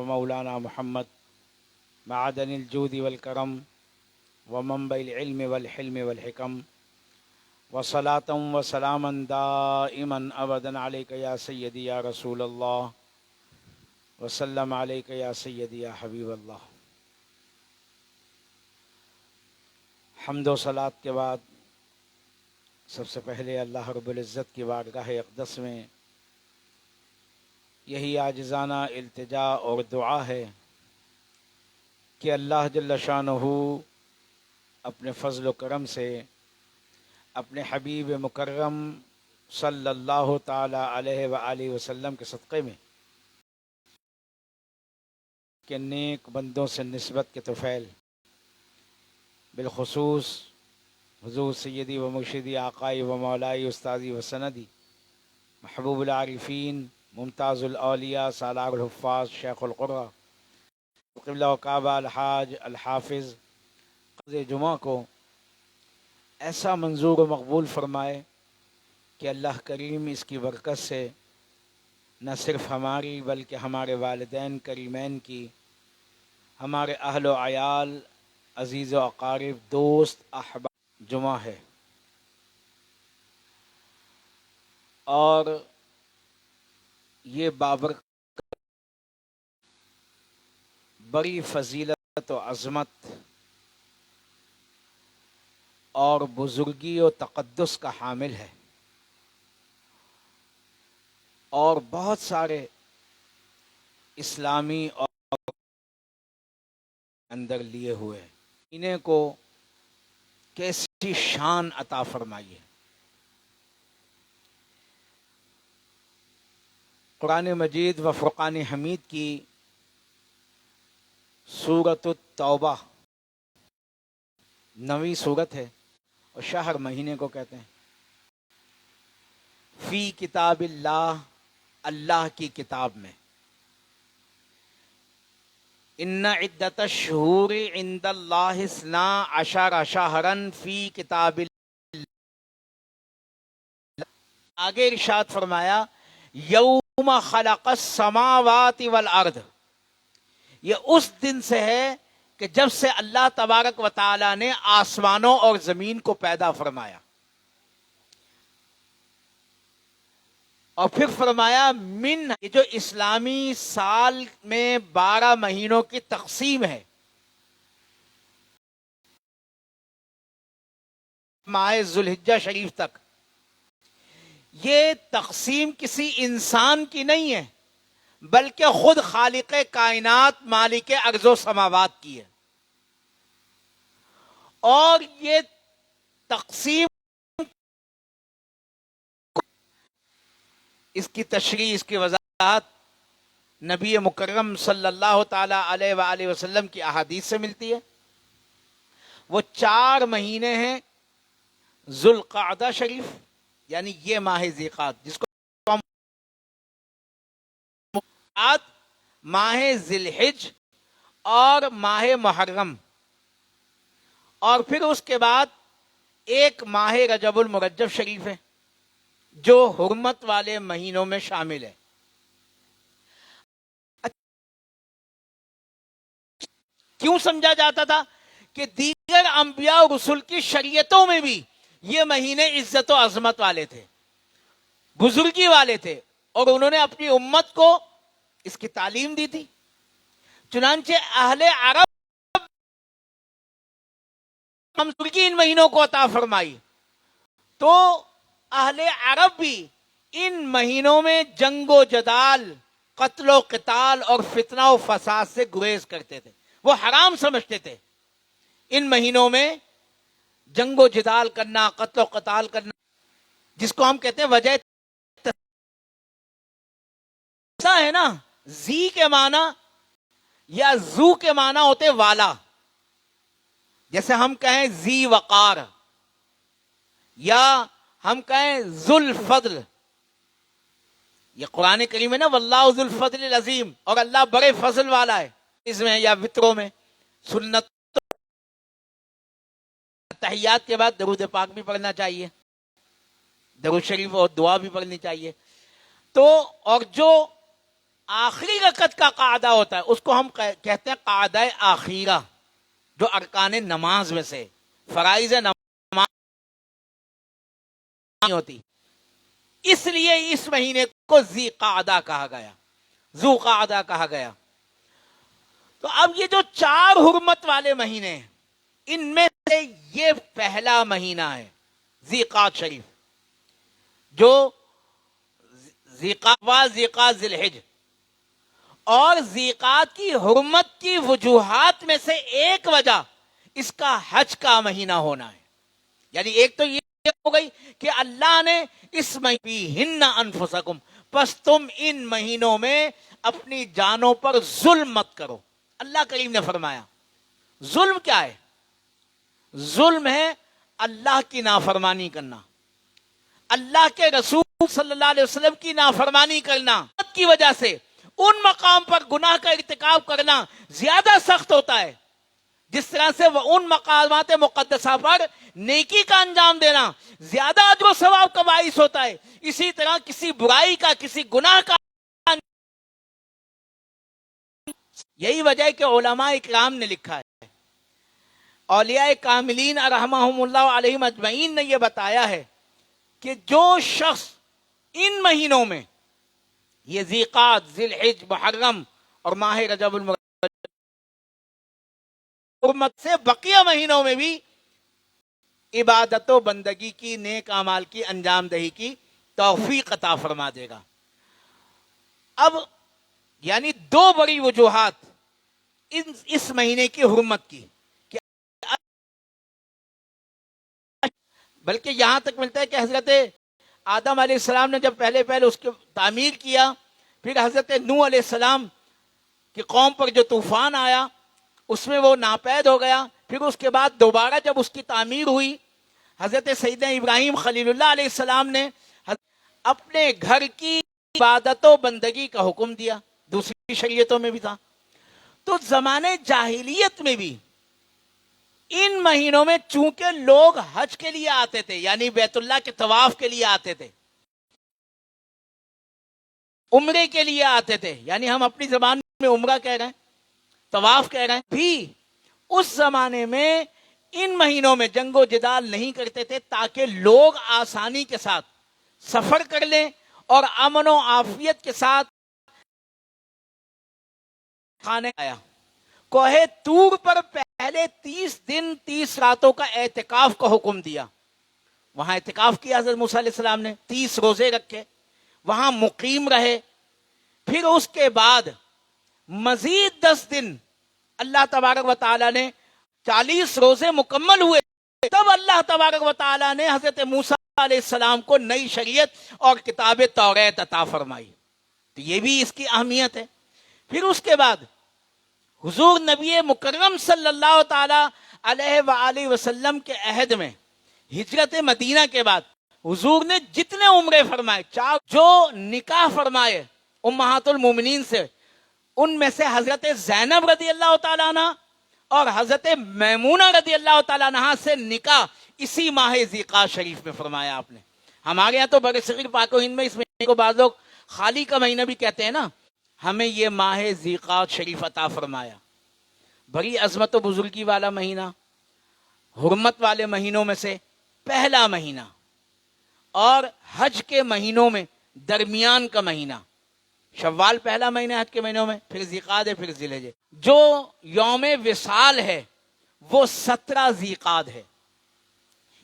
ومولانا محمد معدن الجود والکرم ومنبع العلم والحلم والحکم وصلاة وسلاما دائما ابدا علیک یا سیدی یا رسول اللہ وسلم علیک یا سیدی یا حبیب اللہ۔ حمد و صلات کے بعد سب سے پہلے اللہ رب العزت کی بارگاہ اقدس میں یہی عاجزانہ التجا اور دعا ہے کہ اللہ جل شانہ اپنے فضل و کرم سے اپنے حبیب مکرم صلی اللہ تعالی علیہ وآلہ وسلم کے صدقے میں کہ نیک بندوں سے نسبت کے طفیل بالخصوص حضور سیدی و مرشدی آقائی و مولائی استاذی و سندی محبوب العارفین ممتاز الاولیاء سالار الحفاظ شیخ القرآن قبلہ و کعبہ الحاج الحافظ قضِ جمعہ کو ایسا منظور و مقبول فرمائے کہ اللہ کریم اس کی برکت سے نہ صرف ہماری بلکہ ہمارے والدین کریمین کی، ہمارے اہل و عیال، عزیز و اقارب، دوست، احباب جمعہ ہے، اور یہ بابرکت بڑی فضیلت و عظمت اور بزرگی و تقدس کا حامل ہے، اور بہت سارے اسلامی اور اندر لیے ہوئے ہیں۔ انہیں کو کیسی شان عطا فرمائی ہے۔ قرآن مجید و فرقان حمید کی سورۃ التوبہ 9ویں سورت ہے، اور شہر مہینے کو کہتے ہیں۔ فی کتاب اللہ، اللہ کی کتاب میں، ان عدت الشہور عند اللہ 12 شہرا فی کتاب اللہ۔ آگے ارشاد فرمایا یوم خلق السماوات والارض، یہ اس دن سے ہے کہ جب سے اللہ تبارک و تعالی نے آسمانوں اور زمین کو پیدا فرمایا، اور پھر فرمایا من، یہ جو اسلامی سال میں 12 مہینوں کی تقسیم ہے، ماہ ذوالحجہ شریف تک، یہ تقسیم کسی انسان کی نہیں ہے بلکہ خود خالق کائنات مالک ارض و سماوات کی ہے، اور یہ تقسیم، اس کی تشریح، اس کی وضاحت نبی مکرم صلی اللہ تعالی علیہ وآلہ وسلم کی احادیث سے ملتی ہے۔ وہ 4 مہینے ہیں، ذوالقعدہ شریف یعنی یہ ماہ ذیقعد، جس کو ماہ ذی الحج اور ماہ محرم، اور پھر اس کے بعد ایک ماہ رجب المرجب شریف ہے جو حرمت والے مہینوں میں شامل ہے۔ کیوں سمجھا جاتا تھا کہ دیگر انبیاء اور رسول کی شریعتوں میں بھی یہ مہینے عزت و عظمت والے تھے، بزرگی والے تھے، اور انہوں نے اپنی امت کو اس کی تعلیم دی تھی۔ چنانچہ اہل عرب بزرگی ان مہینوں کو عطا فرمائی، تو اہل عرب بھی ان مہینوں میں جنگ و جدال، قتل و قتال اور فتنہ و فساد سے گریز کرتے تھے، وہ حرام سمجھتے تھے ان مہینوں میں جنگ و جدال کرنا، قتل و قتال کرنا، جس کو ہم کہتے ہیں وجہ ہے نا، زی کے معنی یا زو کے معنی ہوتے والا، جیسے ہم کہیں ذی وقار، یا ہم کہیں ذو الفضل، یہ قرآن کریم ہے نا، واللہ ذو الفضل العظیم، اور اللہ بڑے فضل والا ہے۔ اس میں یا وطروں میں سنت تحیات کے بعد درود پاک بھی پڑھنا چاہیے، درود شریف اور دعا بھی پڑھنی چاہیے۔ تو اور جو آخری رکعت کا قاعدہ ہوتا ہے، اس کو ہم کہتے ہیں قاعدہ آخیرہ، جو ارکان نماز میں سے فرائض نماز نہیں ہوتی، اس لیے اس مہینے کو ذی قعدہ کہا گیا، ذو قعدہ کہا گیا۔ تو اب یہ جو 4 حرمت والے مہینے ہیں، ان میں سے یہ پہلا مہینہ ہے ذی قعدہ شریف، جو ذی قعدہ ذی الحجہ، اور ذی قعدہ کی حرمت کی وجوہات میں سے ایک وجہ اس کا حج کا مہینہ ہونا ہے۔ یعنی ایک تو یہ ہو گئی کہ اللہ نے اس فیہن انفسکم، پس تم ان مہینوں میں اپنی جانوں پر ظلم مت کرو۔ اللہ کریم نے فرمایا ظلم کیا ہے؟ ظلم ہے اللہ کی نافرمانی کرنا، اللہ کے رسول صلی اللہ علیہ وسلم کی نافرمانی کرنا کی وجہ سے ان مقام پر گناہ کا ارتکاب کرنا زیادہ سخت ہوتا ہے، جس طرح سے وہ ان مقامات مقدسہ پر نیکی کا انجام دینا زیادہ اجر و ثواب کا باعث ہوتا ہے، اسی طرح کسی برائی کا، کسی گناہ کا، یہی وجہ ہے کہ علماء اکرام نے لکھا ہے، اولیاء کاملین رحمہم اللہ علیہم اجمعین نے یہ بتایا ہے کہ جو شخص ان مہینوں میں یہ ذی قعدہ، ذی الحجہ، محرم اور ماہ رجب حرمت سے بقیہ مہینوں میں بھی عبادت و بندگی کی، نیک اعمال کی انجام دہی کی توفیق عطا فرما دے گا۔ اب یعنی 2 بڑی وجوہات اس مہینے کی حرمت کی، بلکہ یہاں تک ملتا ہے کہ حضرت آدم علیہ السلام نے جب پہلے اس کی تعمیر کیا، پھر حضرت نوح علیہ السلام کی قوم پر جو طوفان آیا اس میں وہ ناپید ہو گیا، پھر اس کے بعد دوبارہ جب اس کی تعمیر ہوئی، حضرت سیدنا ابراہیم خلیل اللہ علیہ السلام نے اپنے گھر کی عبادت و بندگی کا حکم دیا، دوسری شریعتوں میں بھی تھا۔ تو زمانے جاہلیت میں بھی ان مہینوں میں چونکہ لوگ حج کے لیے آتے تھے، یعنی بیت اللہ کے طواف کے لیے آتے تھے، عمرے کے لیے آتے تھے، یعنی ہم اپنی زبان میں عمرہ کہہ رہے ہیں، طواف کہہ رہے ہیں، بھی اس زمانے میں ان مہینوں میں جنگ و جدال نہیں کرتے تھے تاکہ لوگ آسانی کے ساتھ سفر کر لیں اور امن و عافیت کے ساتھ کھانے آیا۔ کوہ طور پر پہلے 30 دن 30 راتوں کا اعتکاف کا حکم دیا، وہاں اعتکاف کیا حضرت موسیٰ علیہ السلام نے، 30 روزے رکھے، وہاں مقیم رہے، پھر اس کے بعد مزید 10 دن اللہ تبارک و تعالیٰ نے 40 روزے مکمل ہوئے، تب اللہ تبارک و تعالیٰ نے حضرت موسیٰ علیہ السلام کو نئی شریعت اور کتاب توریت عطا فرمائی۔ تو یہ بھی اس کی اہمیت ہے۔ پھر اس کے بعد حضور نبی مکرم صلی اللہ تعالی علیہ وآلہ وسلم کے عہد میں ہجرت مدینہ کے بعد حضور نے جتنے عمرے فرمائے، جو نکاح فرمائے امہات المومنین سے، ان میں سے حضرت زینب رضی اللہ تعالیٰ عنہ اور حضرت میمونہ رضی اللہ تعالیٰ عنہ سے نکاح اسی ماہ ذی قعدہ شریف میں فرمایا آپ نے۔ ہمارے یہاں تو برصغیر پاک و ہند میں اس مہینے کو بعض لوگ خالی کا مہینہ بھی کہتے ہیں نا، ہمیں یہ ماہ ذی قعدہ شریف عطا فرمایا، بڑی عظمت و بزرگی والا مہینہ، حرمت والے مہینوں میں سے پہلا مہینہ، اور حج کے مہینوں میں درمیان کا مہینہ۔ شوال پہلا مہینہ حج کے مہینوں میں، پھر ذی قعدہ، پھر ذی الحجہ۔ جو یوم وصال ہے وہ 17 ذی قعدہ ہے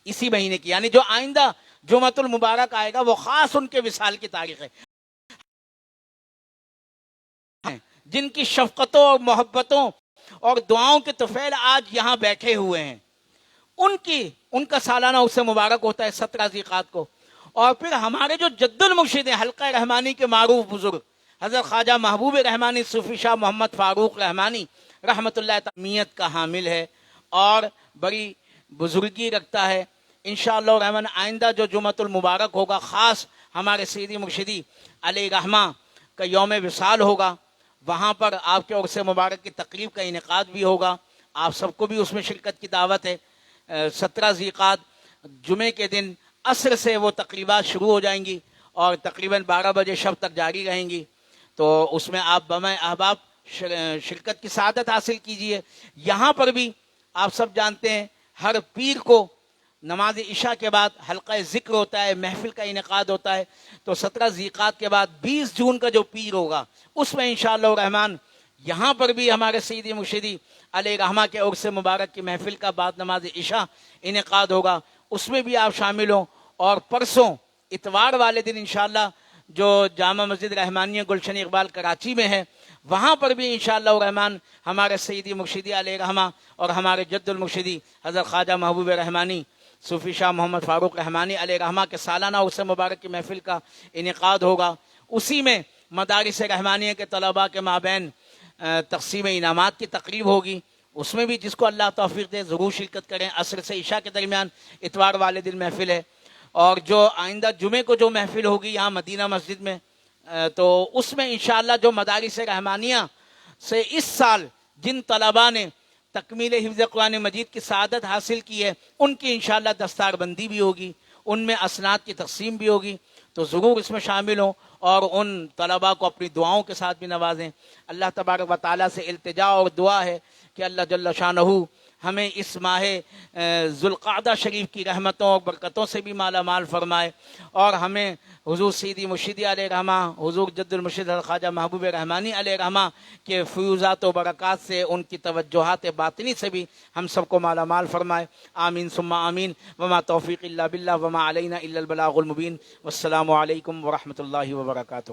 اسی مہینے کی، یعنی جو آئندہ جمعۃ المبارک آئے گا وہ خاص ان کے وصال کی تاریخ ہے، جن کی شفقتوں اور محبتوں اور دعاؤں کے طفیل آج یہاں بیٹھے ہوئے ہیں، ان کا سالانہ اس سے مبارک ہوتا ہے 17 ذی قعدہ کو۔ اور پھر ہمارے جو جد المرشد ہیں حلقہ رحمانی کے معروف بزرگ حضرت خواجہ محبوب رحمانی صوفی شاہ محمد فاروق رحمانی رحمت اللہ تعالیٰ کا حامل ہے اور بڑی بزرگی رکھتا ہے۔ انشاءاللہ الرحمن آئندہ جو جمعۃ المبارک ہوگا، خاص ہمارے سیدی مرشدی علیہ رحمہ کا یوم وصال ہوگا، وہاں پر آپ کے عرص مبارک کی تقریب کا انعقاد بھی ہوگا، آپ سب کو بھی اس میں شرکت کی دعوت ہے۔ 17 ذی قعدہ جمعے کے دن عصر سے وہ تقریبات شروع ہو جائیں گی اور تقریباً 12 بجے شب تک جاری رہیں گی۔ تو اس میں آپ بمع احباب شرکت کی سعادت حاصل کیجئے۔ یہاں پر بھی آپ سب جانتے ہیں ہر پیر کو نماز عشاء کے بعد حلقہ ذکر ہوتا ہے، محفل کا انعقاد ہوتا ہے۔ تو 17 ذیقعات کے بعد 20 جون کا جو پیر ہوگا اس میں انشاءاللہ الرحمن یہاں پر بھی ہمارے سیدی مرشدی علیہ رحمہ کے عرس مبارک کی محفل کا بعد نماز عشاء انعقاد ہوگا، اس میں بھی آپ شامل ہوں۔ اور پرسوں اتوار والے دن انشاءاللہ جو جامع مسجد رحمانیہ گلشن اقبال کراچی میں ہے، وہاں پر بھی انشاءاللہ الرحمن ہمارے سیدی مرشدی علیہ رحمہ اور ہمارے جد المرشدی حضرت خواجہ محبوب رحمانی صوفی شاہ محمد فاروق رحمانی علیہ رحمہ کے سالانہ عرس مبارک کی محفل کا انعقاد ہوگا۔ اسی میں مدارس رحمانیہ کے طلباء کے مابین تقسیم انعامات کی تقریب ہوگی، اس میں بھی جس کو اللہ توفیق دے ضرور شرکت کریں۔ عصر سے عشاء کے درمیان اتوار والے دن محفل ہے، اور جو آئندہ جمعے کو جو محفل ہوگی یہاں مدینہ مسجد میں، تو اس میں انشاءاللہ جو مدارس رحمانیہ سے اس سال جن طلباء نے تکمیل حفظ قرآن مجید کی سعادت حاصل کی ہے ان کی انشاءاللہ دستار بندی بھی ہوگی، ان میں اسناد کی تقسیم بھی ہوگی، تو ضرور اس میں شامل ہوں اور ان طلباء کو اپنی دعاؤں کے ساتھ بھی نوازیں۔ اللہ تبارک و تعالیٰ سے التجا اور دعا ہے کہ اللہ جل شانہ ہمیں اس ماہ ذوالقعدہ شریف کی رحمتوں اور برکتوں سے بھی مالا مال فرمائے، اور ہمیں حضور سیدی مرشدی علیہ رحمہ، حضور جد المرشد خواجہ محبوب رحمانی علیہ رحمہ کے فیوزات و برکات سے، ان کی توجہات باطنی سے بھی ہم سب کو مالا مال فرمائے۔ آمین ثم آمین۔ وما توفیق الا باللہ وما علینا الا البلاغ المبین۔ والسلام علیکم ورحمۃ اللہ وبرکاتہ۔